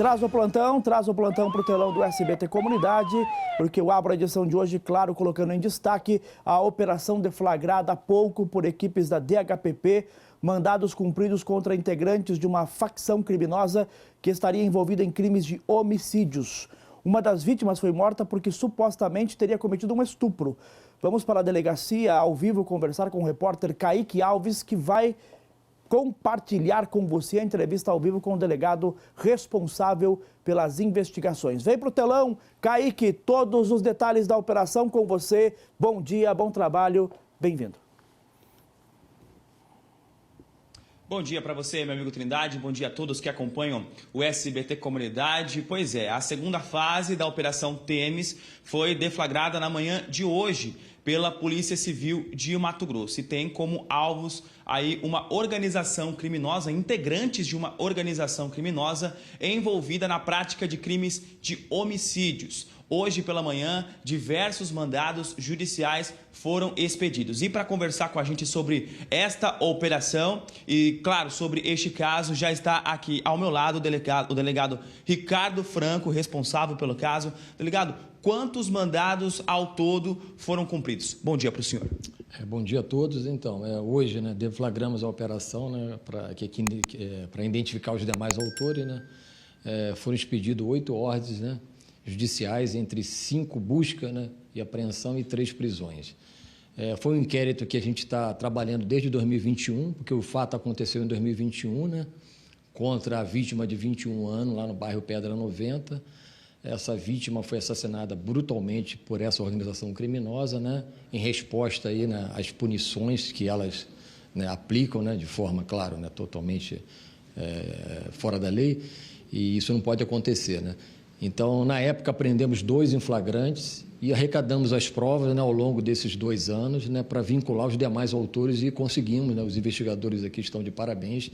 Traz o plantão para o telão do SBT Comunidade, porque eu abro a edição de hoje, claro, colocando em destaque a operação deflagrada há pouco por equipes da DHPP, mandados cumpridos contra integrantes de uma facção criminosa que estaria envolvida em crimes de homicídios. Uma das vítimas foi morta porque supostamente teria cometido um estupro. Vamos para a delegacia ao vivo conversar com o repórter Kaique Alves, que vai compartilhar com você a entrevista ao vivo com o delegado responsável pelas investigações. Vem para o telão, Kaique, todos os detalhes da operação com você. Bom dia, bom trabalho, bem-vindo. Bom dia para você, meu amigo Trindade, bom dia a todos que acompanham o SBT Comunidade. Pois é, a segunda fase da Operação Temis foi deflagrada na manhã de hoje pela Polícia Civil de Mato Grosso e tem como alvos aí uma organização criminosa, integrantes de uma organização criminosa envolvida na prática de crimes de homicídios. Hoje pela manhã, diversos mandados judiciais foram expedidos. E para conversar com a gente sobre esta operação e, claro, sobre este caso, já está aqui ao meu lado o delegado Ricardo Franco, responsável pelo caso. Delegado, quantos mandados ao todo foram cumpridos? Bom dia para o senhor. Bom dia a todos. Então, hoje deflagramos a operação para identificar os demais autores. Foram expedidos 8 ordens judiciais, entre 5 busca e apreensão e 3 prisões. Foi um inquérito que a gente está trabalhando desde 2021, porque o fato aconteceu em 2021, contra a vítima de 21 anos, lá no bairro Pedra 90. Essa vítima foi assassinada brutalmente por essa organização criminosa, em resposta aí, às punições que elas aplicam, de forma, claro, totalmente fora da lei, e isso não pode acontecer, Então, na época, prendemos 2 em flagrantes e arrecadamos as provas ao longo desses 2 anos para vincular os demais autores e conseguimos, os investigadores aqui estão de parabéns,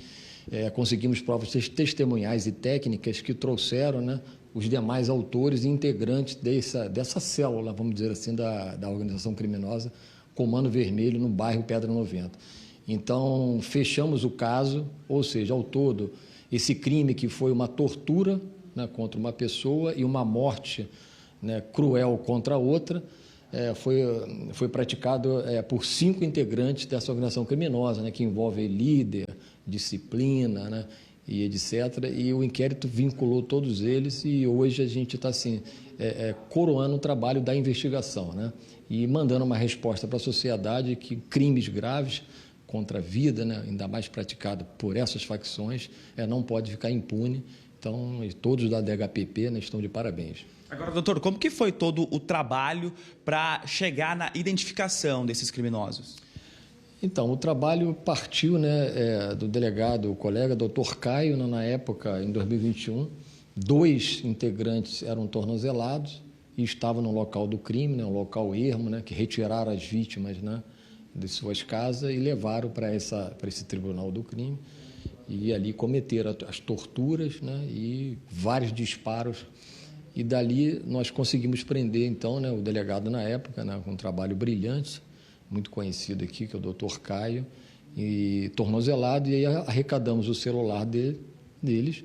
conseguimos provas testemunhais e técnicas que trouxeram os demais autores e integrantes dessa célula, vamos dizer assim, da organização criminosa Comando Vermelho, no bairro Pedra 90. Então, fechamos o caso, ou seja, ao todo, esse crime que foi uma tortura contra uma pessoa e uma morte cruel contra a outra, foi praticado por 5 integrantes dessa organização criminosa, que envolve líder, disciplina, e etc. E o inquérito vinculou todos eles e hoje a gente está coroando o trabalho da investigação, e mandando uma resposta para a sociedade que crimes graves contra a vida, ainda mais praticado por essas facções, não pode ficar impune. Então, todos da DHPP estão de parabéns. Agora, doutor, como que foi todo o trabalho para chegar na identificação desses criminosos? Então, o trabalho partiu do delegado, o colega, doutor Caio, na época, em 2021. 2 integrantes eram tornozelados e estavam no local do crime, um local ermo, que retiraram as vítimas de suas casas e levaram para esse tribunal do crime. E ali cometeram as torturas e vários disparos. E dali nós conseguimos prender, então, o delegado na época, com um trabalho brilhante, muito conhecido aqui, que é o doutor Caio, e tornozelado, e aí arrecadamos o celular deles.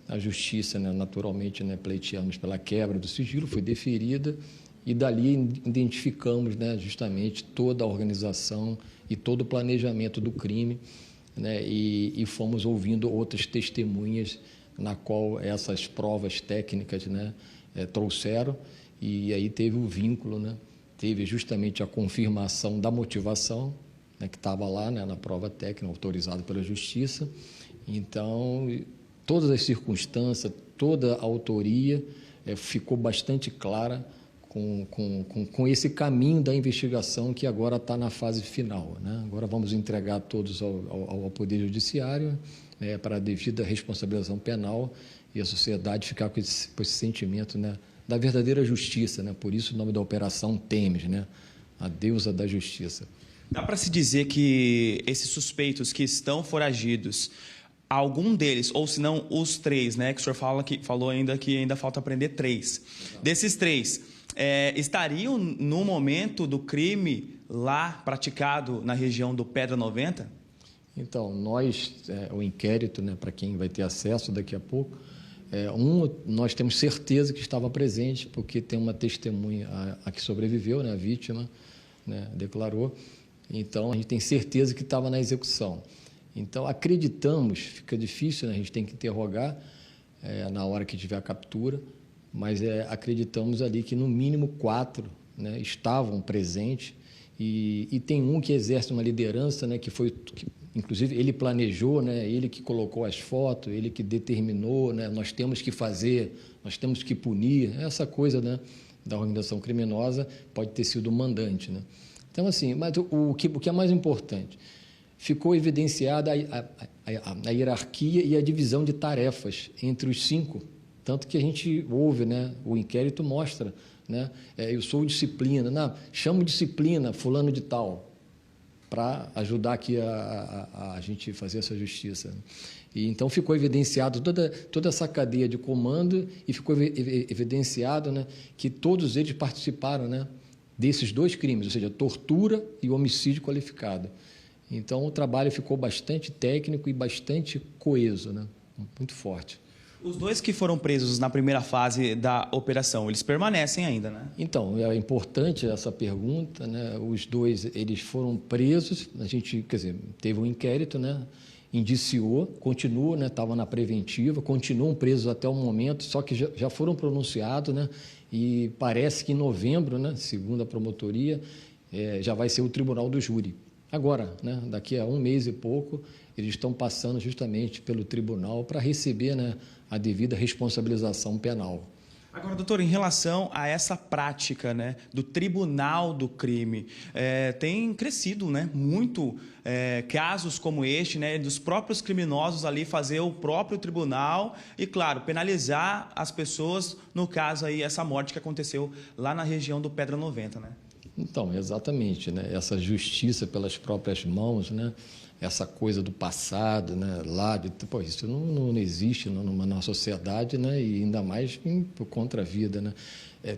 A justiça, naturalmente, pleiteamos pela quebra do sigilo, foi deferida, e dali identificamos justamente toda a organização e todo o planejamento do crime, e fomos ouvindo outras testemunhas na qual essas provas técnicas trouxeram, e aí teve o vínculo, teve justamente a confirmação da motivação, que estava lá na prova técnica, autorizada pela Justiça. Então, todas as circunstâncias, toda a autoria ficou bastante clara com esse caminho da investigação que agora está na fase final. Agora vamos entregar todos ao Poder Judiciário para a devida responsabilização penal e a sociedade ficar com esse sentimento da verdadeira justiça. Por isso o nome da Operação Temis, a deusa da justiça. Dá para se dizer que esses suspeitos que estão foragidos, algum deles, ou se não os 3, que o senhor falou ainda que ainda falta prender 3. Desses 3, estariam no momento do crime lá praticado na região do Pedra 90? Então, o inquérito, para quem vai ter acesso daqui a pouco, Nós temos certeza que estava presente, porque tem uma testemunha a que sobreviveu, né, a vítima, né, declarou. Então, a gente tem certeza que estava na execução. Então, acreditamos, fica difícil, né, a gente tem que interrogar na hora que tiver a captura, mas acreditamos ali que, no mínimo, 4, né, estavam presentes. E tem um que exerce uma liderança, né, inclusive, ele planejou, né, ele que colocou as fotos, ele que determinou, né, nós temos que fazer, nós temos que punir. Essa coisa, né, da organização criminosa pode ter sido o mandante, né? Então, assim, mas o que é mais importante, ficou evidenciada a hierarquia e a divisão de tarefas entre os 5, tanto que a gente ouve, né, o inquérito mostra, né, eu sou disciplina, não, chamo disciplina fulano de tal, para ajudar aqui a gente fazer essa justiça. E então ficou evidenciado toda essa cadeia de comando e ficou evidenciado, né, que todos eles participaram, né, desses 2 crimes, ou seja, tortura e homicídio qualificado. Então o trabalho ficou bastante técnico e bastante coeso, né, muito forte. Os 2 que foram presos na primeira fase da operação, eles permanecem ainda, né? Então, é importante essa pergunta, né? Os 2, eles foram presos, a gente, quer dizer, teve um inquérito, né? Indiciou, continuam, né? Estavam na preventiva, continuam presos até o momento, só que já foram pronunciados, né? E parece que em novembro, né? Segundo a promotoria, já vai ser o tribunal do júri. Agora, né? Daqui a 1 mês e pouco, eles estão passando justamente pelo tribunal para receber, né, a devida responsabilização penal. Agora, doutor, em relação a essa prática, né, do tribunal do crime, tem crescido, né, muito casos como este, né, dos próprios criminosos ali fazer o próprio tribunal e, claro, penalizar as pessoas, no caso aí, essa morte que aconteceu lá na região do Pedra 90, né? Então, exatamente, né, essa justiça pelas próprias mãos, né, essa coisa do passado, né, isso não existe numa sociedade, né, e ainda mais contra a vida, né.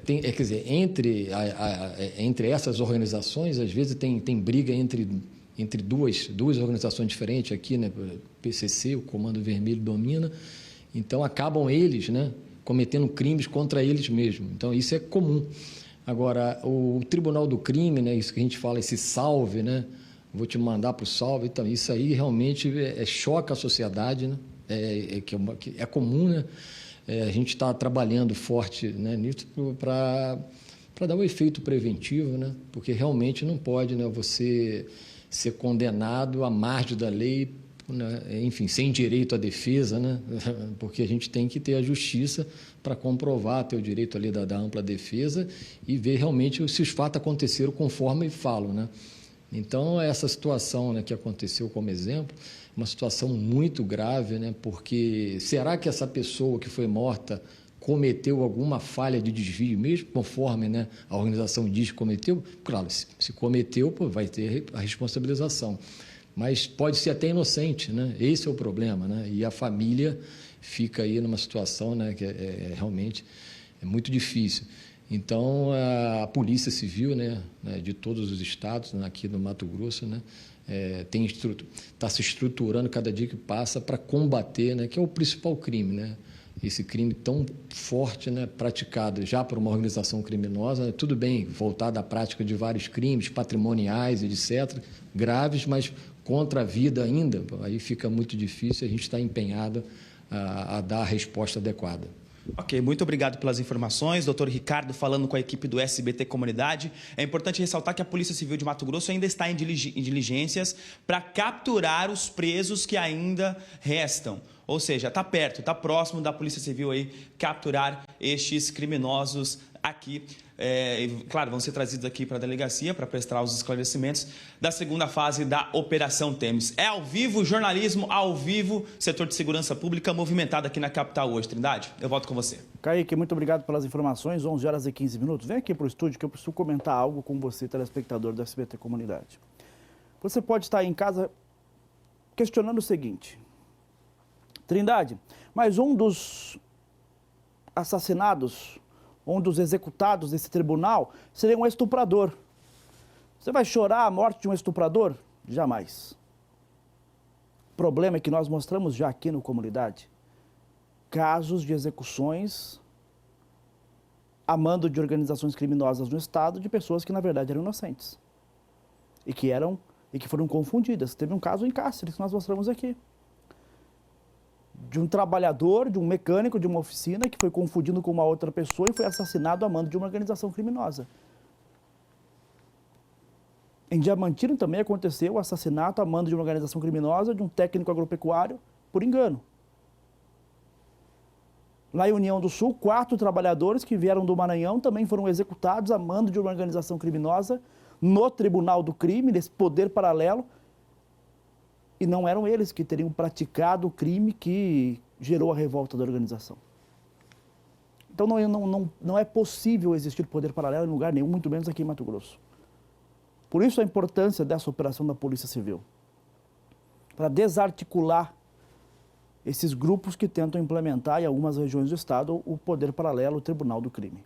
Quer dizer, entre essas organizações, às vezes tem briga entre duas organizações diferentes aqui, né, PCC, o Comando Vermelho domina, então acabam eles, né, cometendo crimes contra eles mesmos. Então isso é comum. Agora, o Tribunal do Crime, né, isso que a gente fala, esse salve, né, vou te mandar para o salve, então isso aí realmente choca a sociedade, né? É comum, né? A gente está trabalhando forte, né, nisso para dar um efeito preventivo, né? Porque realmente não pode, né, você ser condenado à margem da lei, né, enfim, sem direito à defesa, né? Porque a gente tem que ter a justiça para comprovar ter o direito ali da ampla defesa e ver realmente se os fatos aconteceram conforme falam, né? Então, essa situação, né, que aconteceu como exemplo, uma situação muito grave, né, porque será que essa pessoa que foi morta cometeu alguma falha de desvio, mesmo conforme, né, a organização diz que cometeu? Claro, se cometeu, vai ter a responsabilização. Mas pode ser até inocente, né? Esse é o problema, né? E a família fica aí numa situação, né, que realmente muito difícil. Então, a Polícia Civil, né, de todos os estados, né, aqui no Mato Grosso, né, está se estruturando cada dia que passa para combater, né, que é o principal crime, né, esse crime tão forte, né, praticado já por uma organização criminosa, né, tudo bem, voltado à prática de vários crimes patrimoniais, etc., graves, mas contra a vida ainda, aí fica muito difícil, a gente está empenhado a dar a resposta adequada. Ok, muito obrigado pelas informações. Doutor Ricardo falando com a equipe do SBT Comunidade. É importante ressaltar que a Polícia Civil de Mato Grosso ainda está em diligências para capturar os presos que ainda restam. Ou seja, está perto, está próximo da Polícia Civil aí capturar estes criminosos aqui. Claro, vão ser trazidos aqui para a delegacia para prestar os esclarecimentos da segunda fase da Operação Temis. É ao vivo, jornalismo ao vivo, setor de segurança pública movimentado aqui na capital hoje. Trindade, eu volto com você. Kaique, muito obrigado pelas informações. 11 horas e 15 minutos. Vem aqui para o estúdio que eu preciso comentar algo com você, telespectador do SBT Comunidade. Você pode estar aí em casa questionando o seguinte: Trindade, mas um dos assassinados, um dos executados desse tribunal seria um estuprador. Você vai chorar a morte de um estuprador? Jamais. O problema é que nós mostramos já aqui no Comunidade casos de execuções a mando de organizações criminosas no Estado de pessoas que, na verdade, eram inocentes e que foram confundidas. Teve um caso em Cáceres que nós mostramos aqui, de um trabalhador, de um mecânico de uma oficina que foi confundido com uma outra pessoa e foi assassinado a mando de uma organização criminosa. Em Diamantino também aconteceu o assassinato a mando de uma organização criminosa de um técnico agropecuário por engano. Lá em União do Sul, 4 trabalhadores que vieram do Maranhão também foram executados a mando de uma organização criminosa no Tribunal do Crime, nesse poder paralelo, e não eram eles que teriam praticado o crime que gerou a revolta da organização. Então não é possível existir poder paralelo em lugar nenhum, muito menos aqui em Mato Grosso. Por isso a importância dessa operação da Polícia Civil, para desarticular esses grupos que tentam implementar em algumas regiões do Estado o poder paralelo, o Tribunal do Crime.